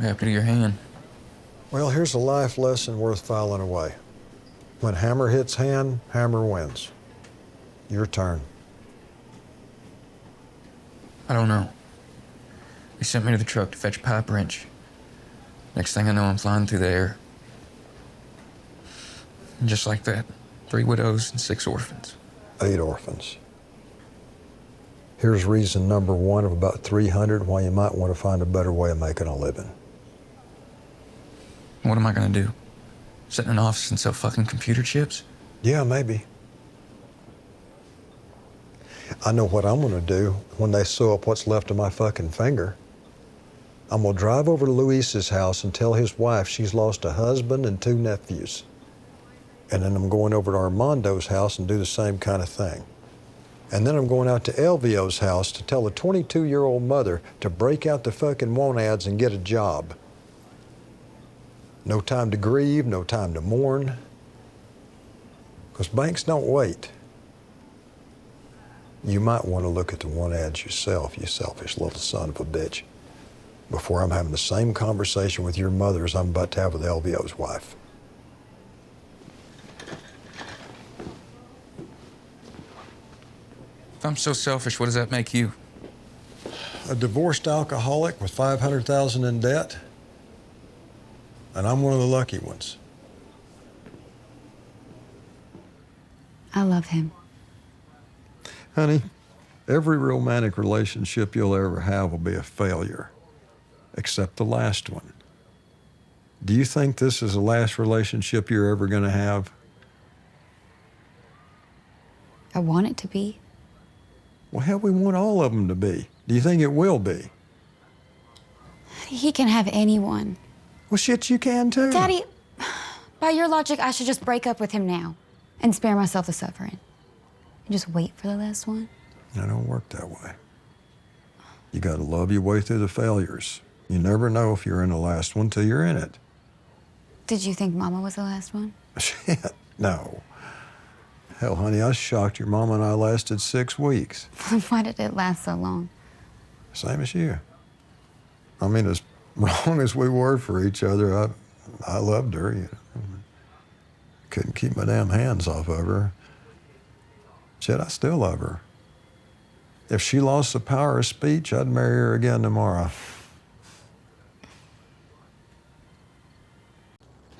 What happened to your hand? Well, here's a life lesson worth filing away. When hammer hits hand, hammer wins. Your turn. I don't know. They sent me to the truck to fetch a pipe wrench. Next thing I know, I'm flying through the air. And just like that, 3 widows and 6 orphans. 8 orphans. Here's reason number 1 of about 300 why you might want to find a better way of making a living. What am I gonna do? Sit in an office and sell fucking computer chips? Yeah, maybe. I know what I'm gonna do when they sew up what's left of my fucking finger. I'm gonna drive over to Luis's house and tell his wife she's lost a husband and 2 nephews. And then I'm going over to Armando's house and do the same kind of thing. And then I'm going out to Elvio's house to tell a 22-year-old mother to break out the fucking want ads and get a job. No time to grieve, no time to mourn. Because banks don't wait. You might want to look at the want ads yourself, you selfish little son of a bitch, before I'm having the same conversation with your mother as I'm about to have with Elvio's wife. If I'm so selfish, what does that make you? A divorced alcoholic with $500,000 in debt, and I'm one of the lucky ones. I love him. Honey, every romantic relationship you'll ever have will be a failure, except the last one. Do you think this is the last relationship you're ever going to have? I want it to be. Well, hell, we want all of them to be. Do you think it will be? He can have anyone. Well, shit, you can too. Daddy, by your logic, I should just break up with him now and spare myself the suffering. And just wait for the last one. It don't work that way. You gotta love your way through the failures. You never know if you're in the last one till you're in it. Did you think Mama was the last one? Shit, no. Hell, honey, I was shocked your mama and I lasted 6 weeks. Why did it last so long? Same as you. I mean, as wrong as we were for each other, I loved her, you know. Couldn't keep my damn hands off of her. Shit, I still love her. If she lost the power of speech, I'd marry her again tomorrow.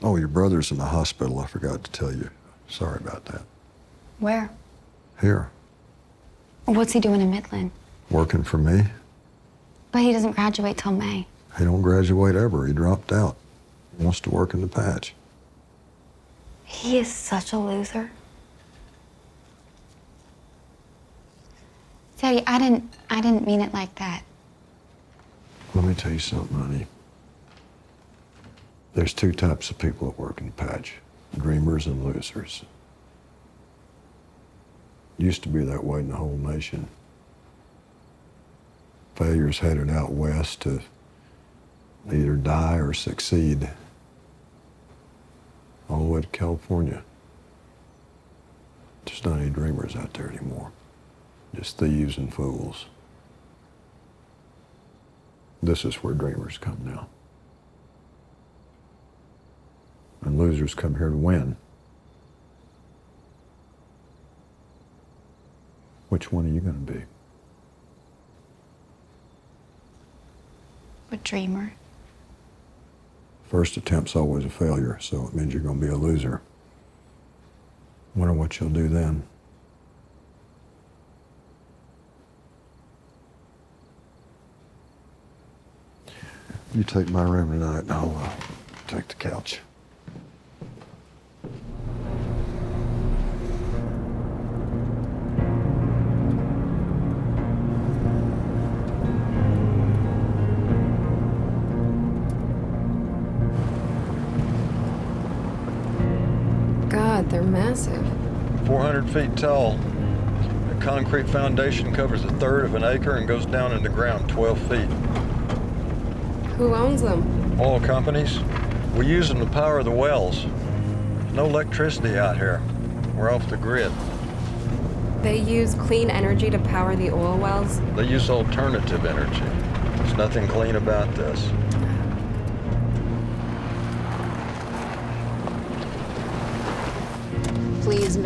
Oh, your brother's in the hospital, I forgot to tell you. Sorry about that. Where? Here, What's he doing in Midland? working for me. But he doesn't graduate till May. He don't graduate ever, he dropped out. He wants to work in the patch. He is such a loser. Daddy, I didn't mean it like that. Let me tell you something, honey. There's 2 types of people that work in the patch, dreamers and losers. Used to be that way in the whole nation. Failures headed out west to either die or succeed. All the way to California. There's not any dreamers out there anymore. Just thieves and fools. This is where dreamers come now. And losers come here to win. Which one are you going to be? A dreamer. First attempt's always a failure, so it means you're going to be a loser. Wonder what you'll do then. You take my room tonight, and I'll take the couch. God, they're massive. 400 feet tall. The concrete foundation covers 1/3 of an acre and goes down in the ground 12 feet. Who owns them? Oil companies. We use them to power the wells. There's no electricity out here. We're off the grid. They use clean energy to power the oil wells? They use alternative energy. There's nothing clean about this.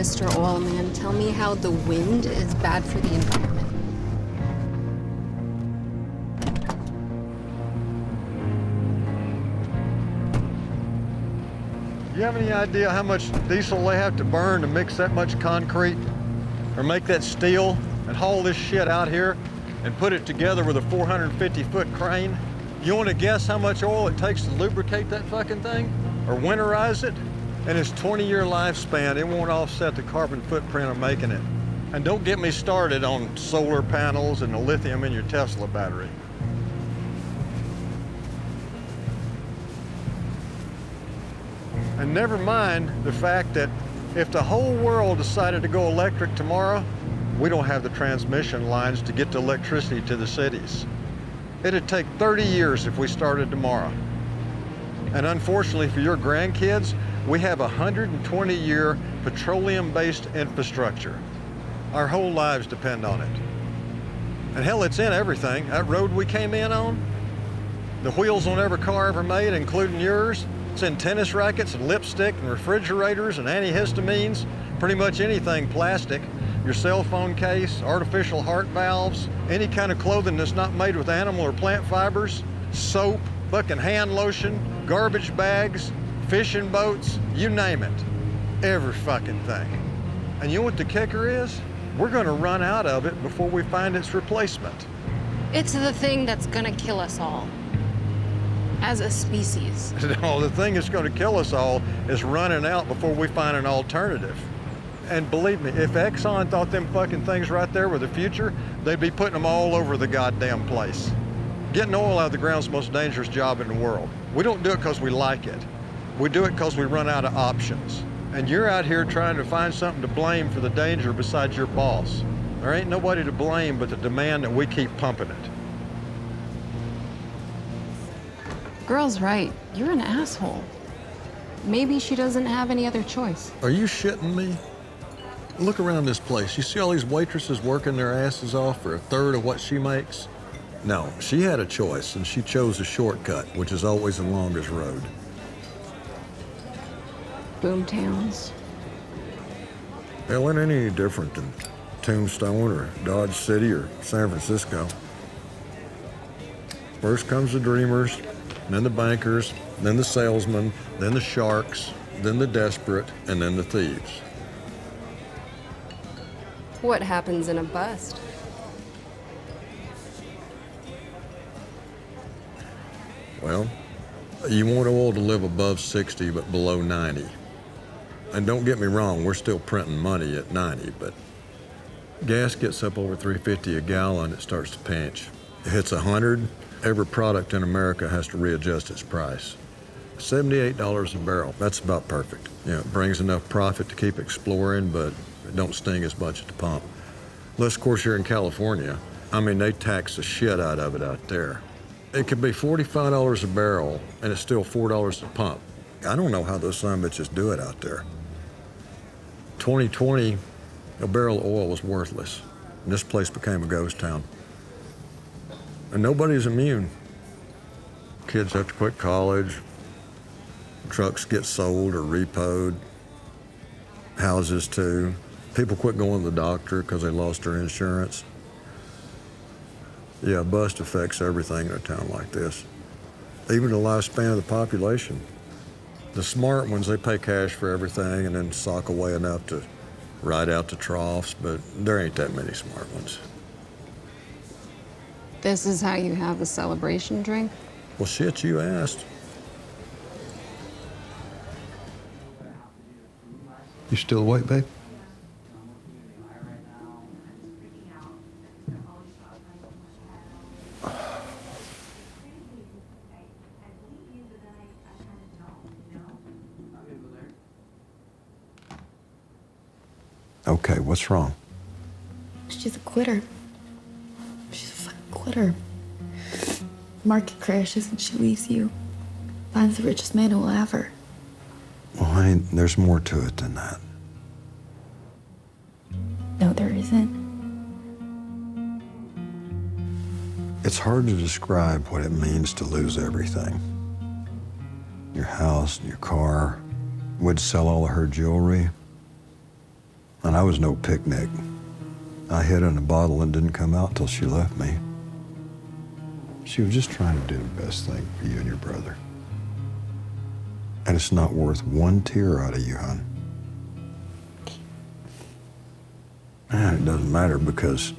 Mr. Oilman, tell me how the wind is bad for the environment. You have any idea how much diesel they have to burn to mix that much concrete or make that steel and haul this shit out here and put it together with a 450-foot crane? You want to guess how much oil it takes to lubricate that fucking thing or winterize it? And its 20-year lifespan, it won't offset the carbon footprint of making it. And don't get me started on solar panels and the lithium in your Tesla battery. And never mind the fact that if the whole world decided to go electric tomorrow, we don't have the transmission lines to get the electricity to the cities. It'd take 30 years if we started tomorrow. And unfortunately for your grandkids, we have a 120-year petroleum-based infrastructure. Our whole lives depend on it. And hell, it's in everything. That road we came in on, the wheels on every car ever made, including yours, it's in tennis rackets and lipstick and refrigerators and antihistamines, pretty much anything plastic. Your cell phone case, artificial heart valves, any kind of clothing that's not made with animal or plant fibers, soap, fucking hand lotion, garbage bags, fishing boats, you name it. Every fucking thing. And you know what the kicker is? We're gonna run out of it before we find its replacement. It's the thing that's gonna kill us all. As a species. No, the thing that's gonna kill us all is running out before we find an alternative. And believe me, if Exxon thought them fucking things right there were the future, they'd be putting them all over the goddamn place. Getting oil out of the ground is the most dangerous job in the world. We don't do it because we like it. We do it because we run out of options. And you're out here trying to find something to blame for the danger besides your boss. There ain't nobody to blame but the demand that we keep pumping it. Girl's right. You're an asshole. Maybe she doesn't have any other choice. Are you shitting me? Look around this place. You see all these waitresses working their asses off for a third of what she makes? No, she had a choice, and she chose a shortcut, which is always the longest road. Boomtowns. Hell, it ain't any different than Tombstone or Dodge City or San Francisco. First comes the dreamers, then the bankers, then the salesmen, then the sharks, then the desperate, and then the thieves. What happens in a bust? Well, you want oil to live above 60 but below 90. And don't get me wrong, we're still printing money at 90, but gas gets up over $3.50 a gallon, it starts to pinch. It hits 100, every product in America has to readjust its price. $78 a barrel, that's about perfect. You know, it brings enough profit to keep exploring, but it don't sting as much at the pump. Unless, of course, you're in California. I mean, they tax the shit out of it out there. It could be $45 a barrel, and it's still $4 a pump. I don't know how those son of bitches do it out there. 2020, a barrel of oil was worthless, and this place became a ghost town. And nobody's immune. Kids have to quit college, trucks get sold or repoed, houses too. People quit going to the doctor because they lost their insurance. Yeah, bust affects everything in a town like this. Even the lifespan of the population. The smart ones, they pay cash for everything and then sock away enough to ride out the troughs, but there ain't that many smart ones. This is how you have a celebration drink? Well, shit, you asked. You still awake, babe? Okay, what's wrong? She's a quitter. She's a fucking quitter. Market crashes and she leaves you. Finds the richest man who will ever. Well, honey, there's more to it than that. No, there isn't. It's hard to describe what it means to lose everything. Your house, your car, would sell all of her jewelry. And I was no picnic. I hid in a bottle and didn't come out till she left me. She was just trying to do the best thing for you and your brother. And it's not worth one tear out of you, hon. And it doesn't matter because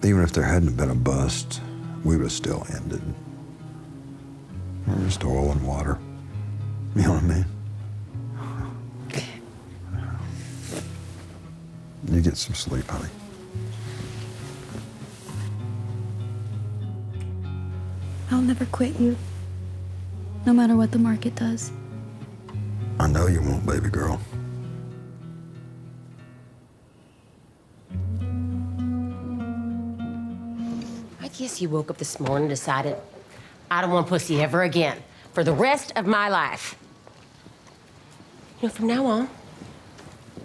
even if there hadn't been a bust, we would have still ended. We're just oil and water. You know what I mean? You get some sleep, honey. I'll never quit you, no matter what the market does. I know you won't, baby girl. I guess you woke up this morning and decided, I don't want pussy ever again for the rest of my life. You know, from now on,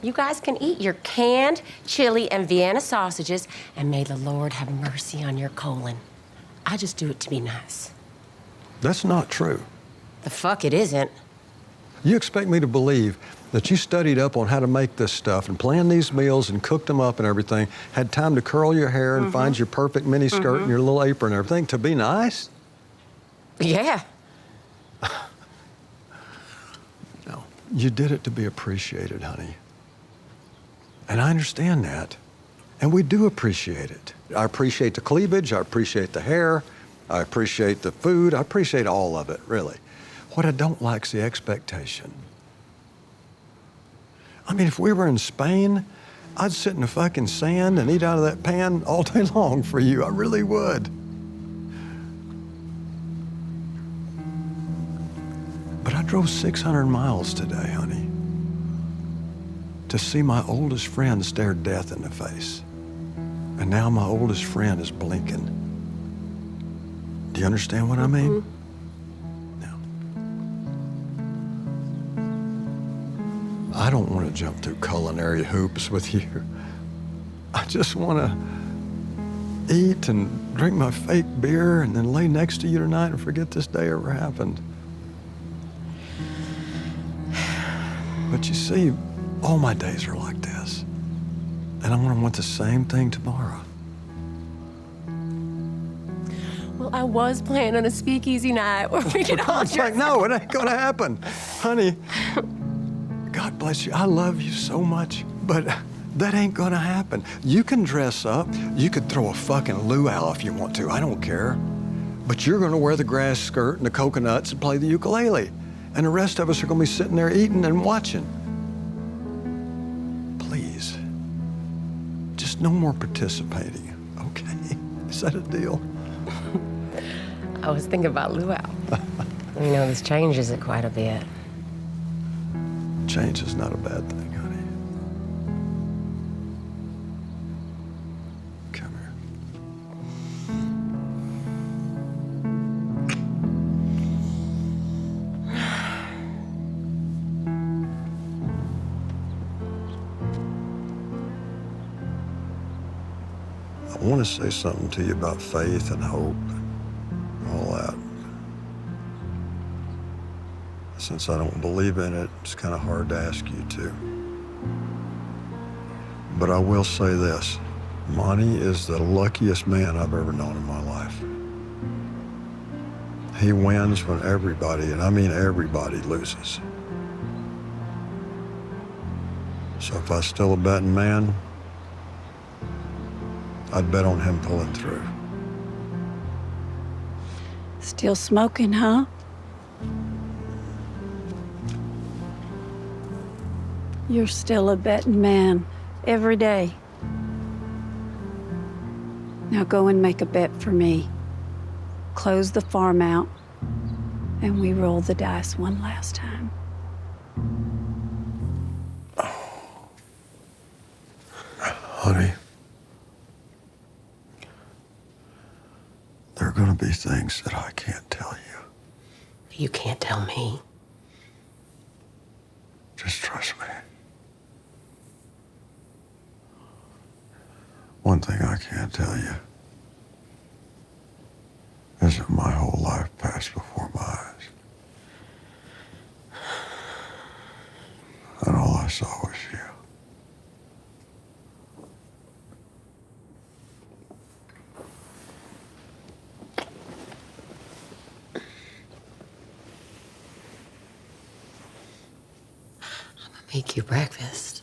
you guys can eat your canned chili and Vienna sausages, and may the Lord have mercy on your colon. I just do it to be nice. That's not true. The fuck it isn't. You expect me to believe that you studied up on how to make this stuff and planned these meals and cooked them up and everything, had time to curl your hair and find your perfect mini skirt and your little apron and everything to be nice? Yeah. No. You did it to be appreciated, honey. And I understand that. And we do appreciate it. I appreciate the cleavage, I appreciate the hair, I appreciate the food, I appreciate all of it, really. What I don't like is the expectation. I mean, if we were in Spain, I'd sit in the fucking sand and eat out of that pan all day long for you. I really would. But I drove 600 miles today, honey, to see my oldest friend stare death in the face. And now my oldest friend is blinking. Do you understand what I mean? Now, I don't want to jump through culinary hoops with you. I just want to eat and drink my fake beer and then lay next to you tonight and forget this day ever happened. But you see, all my days are like this. And I'm gonna want the same thing tomorrow. Well, I was planning on a speakeasy night where we could all It's like, no, it ain't gonna happen. Honey, God bless you. I love you so much, but that ain't gonna happen. You can dress up. You could throw a fucking luau if you want to. I don't care. But you're gonna wear the grass skirt and the coconuts and play the ukulele. And the rest of us are gonna be sitting there eating and watching. Please, just no more participating, okay? Is that a deal? I was thinking about luau. You know, this changes it quite a bit. Change is not a bad thing, honey. Come here. I want to say something to you about faith and hope and all that. Since I don't believe in it, it's kind of hard to ask you to. But I will say this. Monty is the luckiest man I've ever known in my life. He wins when everybody, and I mean everybody, loses. So if I was still a betting man, I'd bet on him pulling through. Still smoking, huh? You're still a betting man every day. Now go and make a bet for me. Close the farm out, and we roll the dice one last time. Honey, there are gonna be things that I can't tell you. You can't tell me. Just trust me. One thing I can't tell you is that my whole life passed before my eyes. And all I saw was you. make you breakfast.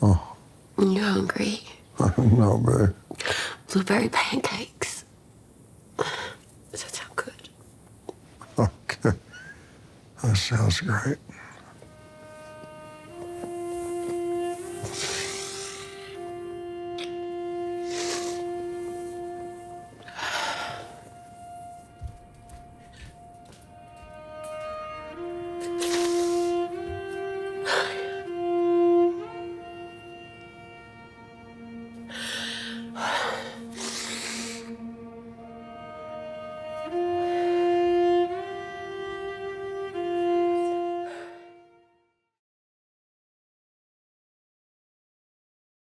Oh, You hungry? I don't know, babe. Blueberry pancakes. Does that sound good? Okay. That sounds great.